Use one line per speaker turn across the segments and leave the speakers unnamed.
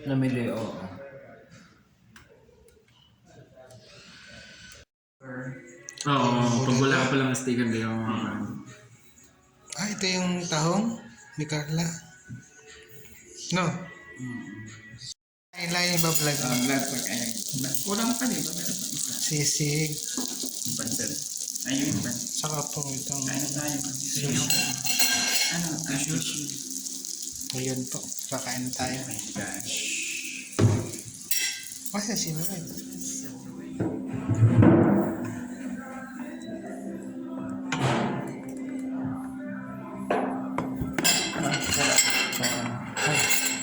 Namili, oo. Oo, pag wala ka palang sticker, di ako makakain.
Ito yung tahong ni Carla. No? Kailan yung iba vlog?
Vlog pagkain. Kulang pa rin ba? Meron pa isa.
Sisig.
Yung pansel. Ayun yung pansel.
Saka po itong...
Kain na tayo kasi ano? Sushi.
Ayun po. Kakain na tayo.
Oh my gosh.
Kasi sino rin?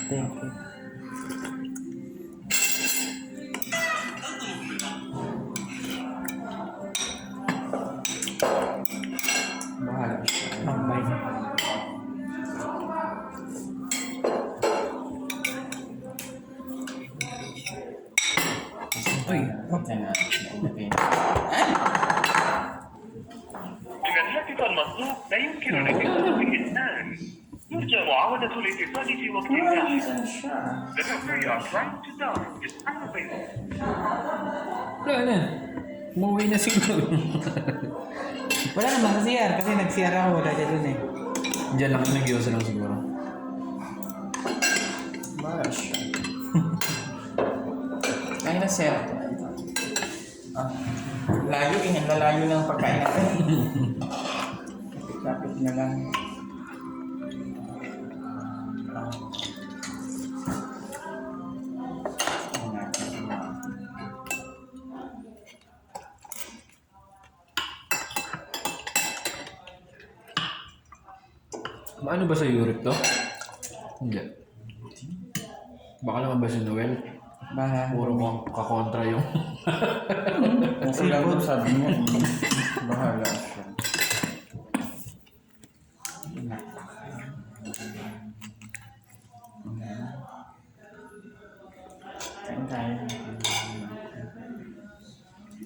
Thank you. Bahala siya. Bye.
Uy,
dengan hatikan makhluk لا يمكن الاتصال بالإنسان يرجى معاودة الاتصال في وقت لاحق. The number you are trying to dial is unavailable.
wala na. Umuwi na siguro.
Wala naman sa CR kasi nag-CR ako, wala dyan dun eh.
Diyan lang, nag-iusa lang siguro.
Bahala siya. Kain na sir. Layo eh. Lalayo ng pagkain natin. Kapit na lang.
Maano ba sa Europe to? Hindi. Baka naman ba si Noel?
Bahala.
Puro kakontra yung...
Kasi lang ito sabi niya. Bahala siya. Kain tayo.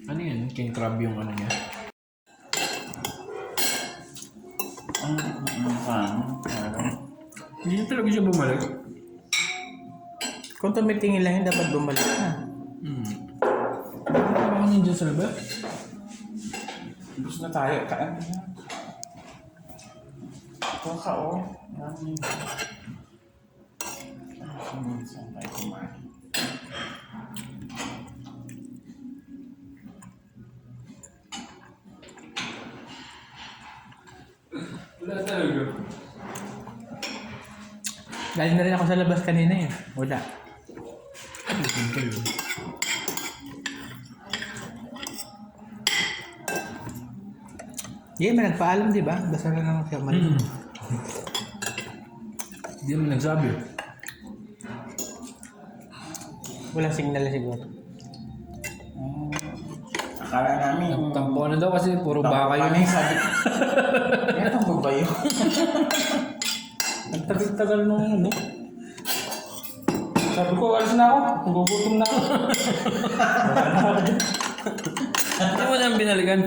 Ano yan? King crab yung ano niya? Hindi na talaga siya bumalik.
Kung tumitingin lang yun, dapat bumalik na.
Baka nandiyan sa labas?
Gusto na tayo. Kain na. Ito ka o. Namin. Saan tayo kumain?
Wala talaga.
Galing na rin ako sa labas kanina eh. Wala. Yeah, may nagpaalam di ba? Basta na lang siya mali.
Hindi naman nagsabi.
Walang signal na siguro.
Akala namin.
Tampo na daw kasi puro baka yun.
Paano sabi? Yan ang babayo.
Ang tagal-tagal nung ano. Sabi ko, alis na ako. Gugutom na ako.
Hindi mo nang binalikan.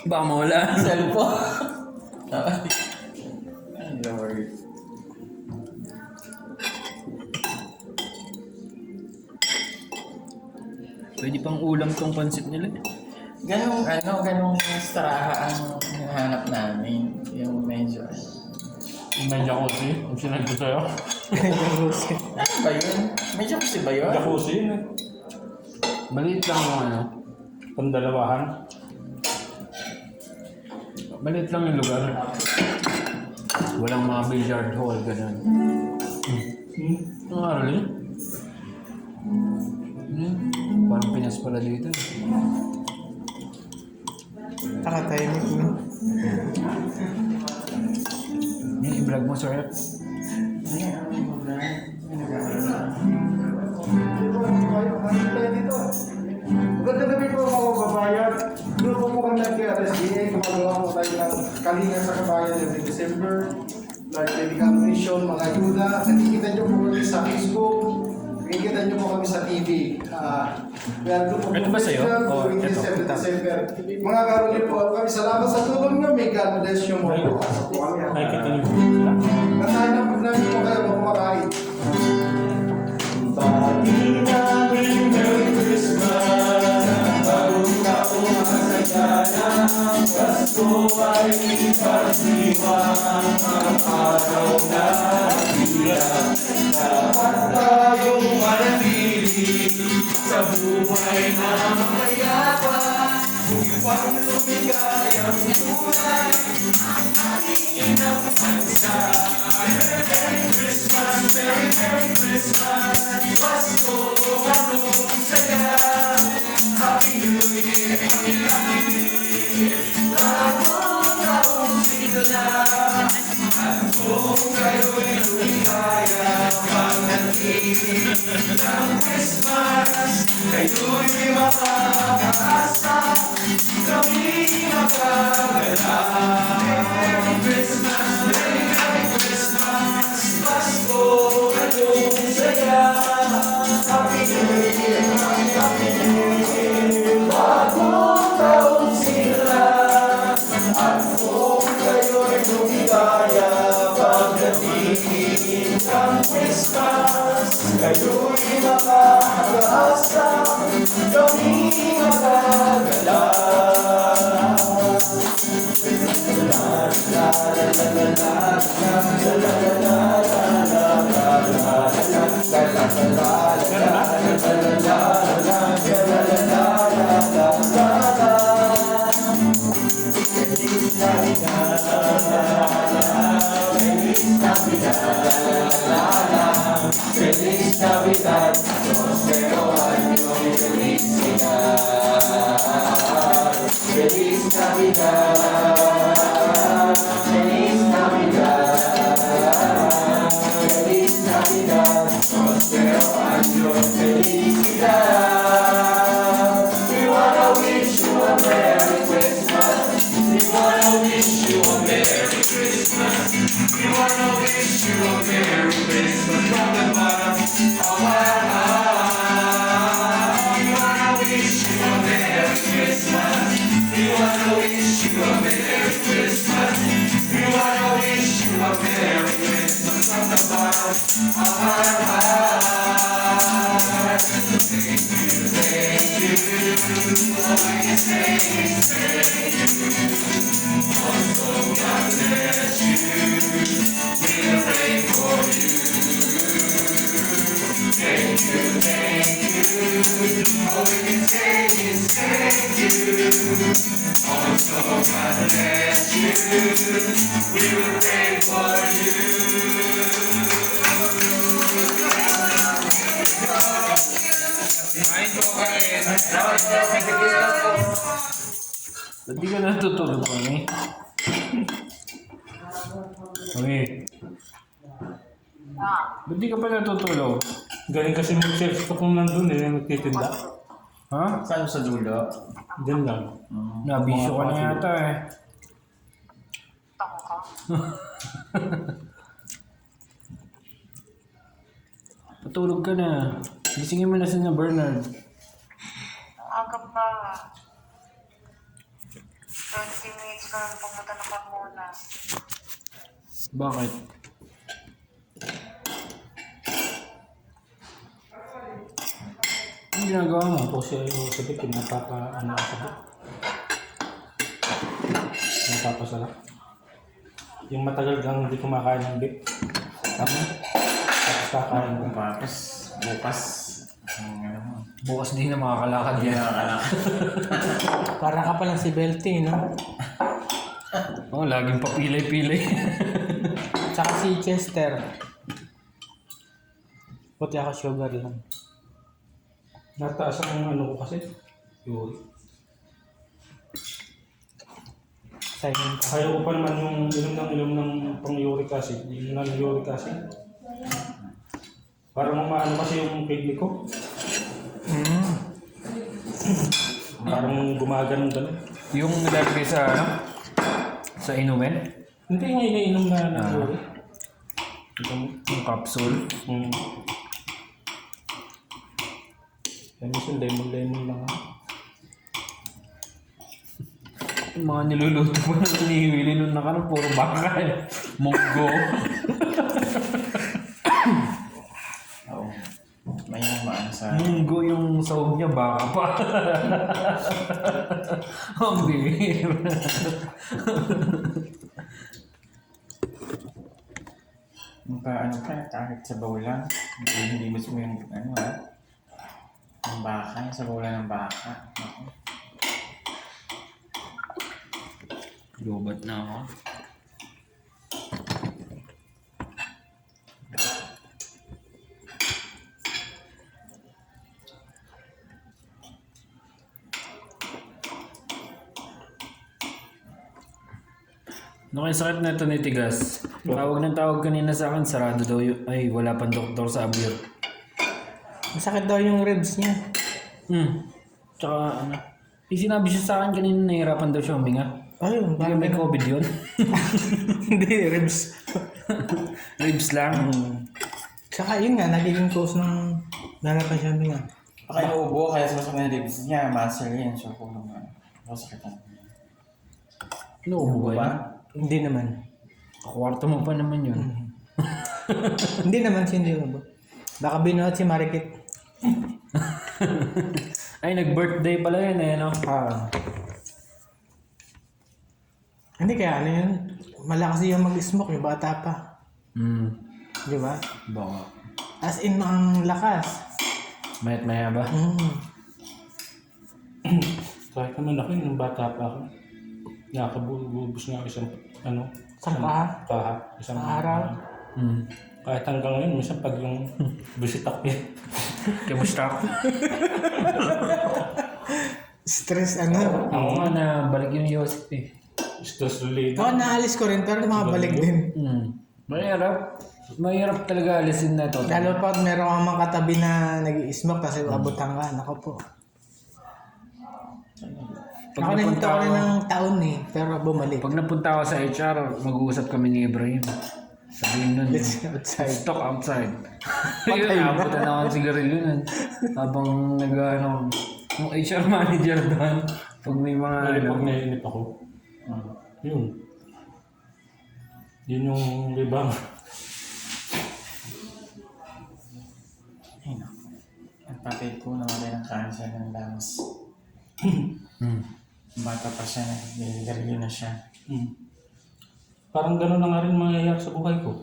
Baka mawala.
Cellphone. Ay, Lord.
Pwede pang ulam tong pansit nila.
Ganong straha ang hinahanap namin. Yung medyo.
May jacuzzi. Ang sinabi ko sa'yo.
Ano ba yun? Medyo kasi ba yun?
Jacuzzi yun eh.
Maliit lang yung ano.
Pandalawahan.
Maliit lang yung lugar. Walang mga billiard hall, gano'n. Ang aral yun? Parang Pinas pala dito.
Nakatahimik no?
Yung i-vlog mo, sir.
Magandang gabi po mga kababayan. Grupo po kami ng RSDA. Gumagawa po tayo ng kalinga sa kabayan every December. Like medical mission, mga ayuda. Nakikita nyo po kami sa Facebook. Nakikita nyo po kami sa TV.
Ito ba sa'yo? O, ito.
December. Mga karolin po kami. Salamat sa tulong nyo. May God bless you more. Pasok po kami.
Nakikita niyo po sila.
Natahan na po namin po kayo mga kumakain.
Bati namin Merry Christmas, bagong taong masaya na. Pasko ay ipagdiwang, ang araw na bilang. Dapat tayong manatili sa buhay na mayaman, upang lumigayang buhay ang ating inang bansa. Merry Christmas, Merry Christmas, Pasko, anong saya. Happy New Year, Happy New Year, bagong taong sigla. At kung kayo'y lumigaya pagdating ng Christmas, kayo'y makakaasa, kami makagala. Merry Christmas, Merry Christmas, Pasko, anong saya. Happy New Year, Happy New Year, bagong taong sigla. At kung kayo'y lumigaya pagdating ng Christmas, kayo'y makakaasa, kami makagala. Feliz Navidad, prospero año y felicidad. Feliz Navidad, Feliz Navidad, Feliz Navidad, prospero año y felicidad. We wanna wish you a Merry Christmas. We wanna wish you a Merry Christmas. We wanna wish you a Merry Christmas from the bottom of our heart. We wanna wish you a Merry Christmas. We wanna wish you a Merry Christmas. We wanna wish you a Merry Christmas from the bottom of our heart. Thank you, thank you. All we can say is thank you. Also, God bless you. We'll pray for you. Thank you, thank you. All we can say is thank you. Also, God bless you. We will pray for you.
Ba't di ka natutulog kami? Kami. Ba't di ka pa natutulog?
Galing kasi mag-sales ko kung nandun nagtitinda.
Ha?
Saan sa dulo?
Diyan lang.
Nabisyo ka na yata eh. Patulog ka na. Gisingin mo na si na Bernard.
Aga pa. 20 minutes na lang pumunta na pa muna.
Bakit? Ano ginagawa mo?
Ako siya yung sabit, napapa-ano ako sabit. Napapasarap. Yung matagal kang hindi kumakain ng beef. Tapos kakain ko.
Bukas.
Bukas din na makakalakad yan.
Parang ka palang si Belty, no?
Oo, laging papilay-pilay.
Tsaka si Chester. Puti ako sugar lang.
Nataas ang ano ko kasi. Yun.
Silent ka.
Kaya ko pa naman yung inom ng pang-uric acid. Yung non-uric acid. Parang umaano kasi yung kidney ko. Parang gumaganon gano'n.
Yung nilalagay sa ano? Sa inumin?
Hindi nga iniinom na non-uric.
Yung capsule.
Yan minsan lemon lang ako.
Yung mga niluluto mo na naniwili nun na ka puro baka eh. Munggo.
Oo. May
munggo yung sahog niya, baka pa. Ang bihir.
Ano ka, kahit sa bawlan, hindi mismo yung ano yung baka, sa bawlan ng baka. Ako.
Lobat na ako. Ano kaya sakit na ito ni Tigas? Tawag ng tawag kanina sa akin, sarado daw yun. Ay, wala pang doktor sa abir.
Masakit daw yung ribs niya.
Tsaka ano, sinabi siya sa akin kanina nahihirapan daw siya huminga.
Ayun,
Hindi may COVID yun.
Hindi, ribs.
Ribs lang.
Tsaka yun nga, nagiging cause ng lalapan siya nga.
Baka inuubo, kaya sumasok na ribs niya, muscle yan, so kung masakit na.
Inuubo ba yun?
Hindi naman.
Kwarto mo pa naman yun.
Hindi naman siya hindi ba? Baka binuhat si Marikit.
Ay, nag-birthday pala yun eh, no?
Hindi kaya ano yun? Malakas yung mag-smoke, yung bata pa. Di ba?
Baka.
As in, ang lakas.
Mayat maya ba?
Kahit naman ako, nung bata pa ako, nakabubus nga isang
Isang kaha?
Isang
araw?
Kahit hanggang ngayon, minsan pag yung busitak yan.
Kamusta ako?
Stress ano?
Ako nga na balik yung Yosef eh.
Stress related.
Oo, naalis ko rin pero makabalik din.
Mahirap. Mahirap talaga alisin na to.
Lalo pa meron kang mga katabi na nag-i-smoke kasi abutan ka. Nako po. Ako nahinto ko rin ng taon eh, pero bumalik.
Pag napunta ako sa HR, mag-uusap kami ni Ibrahim. Sabihin nun,
Let's go outside.
stock outside. Yun, nakabutan na ako ng sigarilyo nun. Habang nag-ano, yung HR manager doon, pag may mga
Pag naiinip ako, yun. Yun yung libang.
Ay, naku. Ang patay ko naman ng cancer ng lungs. Bata pa siya, niligarilyo na siya.
Parang gano'n na nga rin mangyayari sa buhay ko.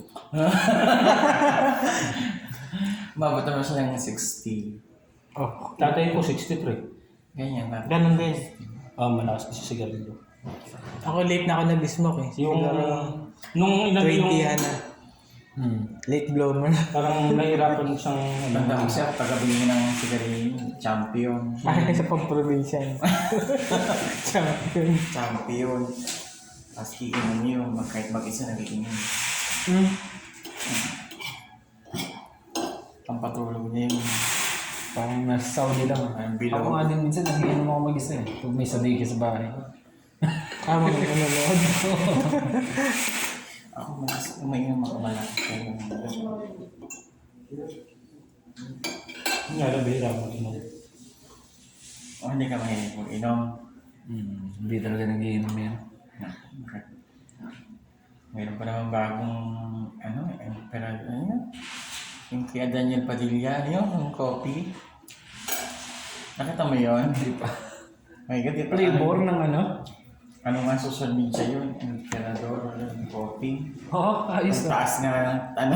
Umabot naman siya ng 60.
Tatay ko 63.
Ganyan na.
Ganun din.
Malakas kasi sigarilyo.
Ako late na ako nag-smoke eh.
Yung,
Siguro
nung ilan
20
yung,
na. Late bloomer.
parang nahirapan siyang,
Tanda ko siya, pagkabili ng sigarilyo, champion.
Ay, sa pang-probinsya. Champion.
Champion. Tapos iinom yun, kahit mag-isa nagiinom. Pampatulog niya yun.
parang nasa Saudi lang.
Ang bilang.
Ako nga din minsan, nag-iinom ako mag-isa eh. Pag may sabiki sa bahay.
Mga nanonood.
Ako mas umiinom ako malaki.
nga nabihira mo inom.
O hindi ka mahilig mag-inom.
Hindi talaga nag-iinom yan.
Okay. Mayroon pa naman bagong yung kaya Daniel Padilla, yung coffee. Nakita mo yun? Hindi pa. My God, di pa.
Flavor ng ano?
Ano nga social media yun? Emperador, yung coffee.
Oo, ayos
Ang
na.
taas nga ng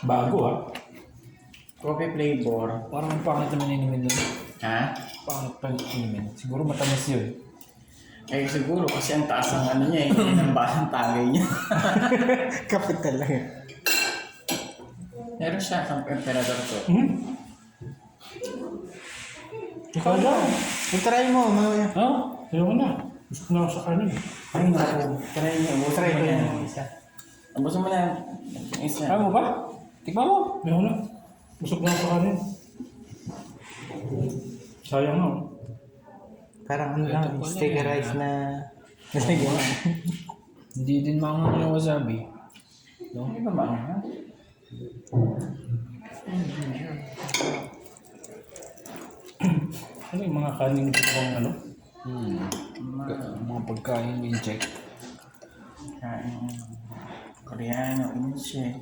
Bago
coffee flavor.
Parang ang pangit naman inimin doon.
Ha?
Pangit pa inimin. Siguro matamis yun.
Eh siguro kasi ang taas ng ano niya eh. Ang basang tagay niya.
Kapit talaga.
Meron siya ang emperador ko.
Ikaw lang.
I-try mo, mamaya.
Ayoko na. Gusto ko na ako sa kanin.
Ay, naku. Try niyo.
Try ko
yan.
yan. Isa.
Abuso mo na yung isa.
Ayaw mo ba? Tikman mo.
Ayoko na. Gusto ko na ako sa kanin. Sayang na.
Parang ano lang, steak rice na nalagyan.
Hindi din maangang yung wasabi.
Hindi ba maanghang?
Ano yung mga kanin dito bang ano?
Mga pagkain, may check.
Kain. Koreano, insect.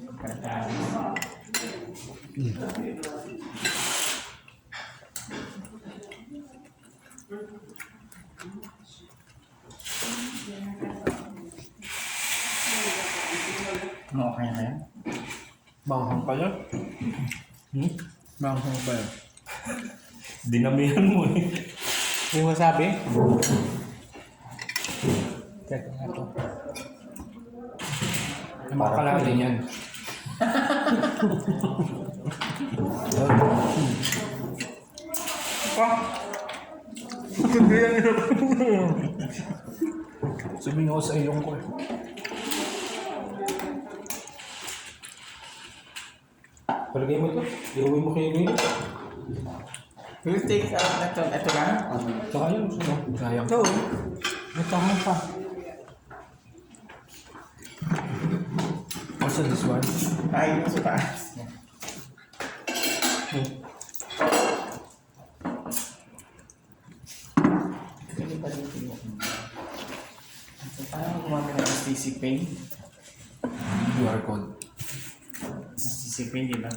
Okay na yan.
Manghang pala.
Manghang pa yun.
Dinamihan mo eh.
Yung masabi? Teka nga to.
Yung mga kalahati yan.
Sabihin ako sa ilong ko eh. Palagay mo ito. Iuwi mo kayo ngayon.
Will you take out ito lang?
Saka yun.
Sayang.
Ito. Ito mo pa.
Also this one.
Ay, sa taas. Pwede pa dito yung... Paano gumamit ng STC Pay?
QR code.
STC Pay, di ba?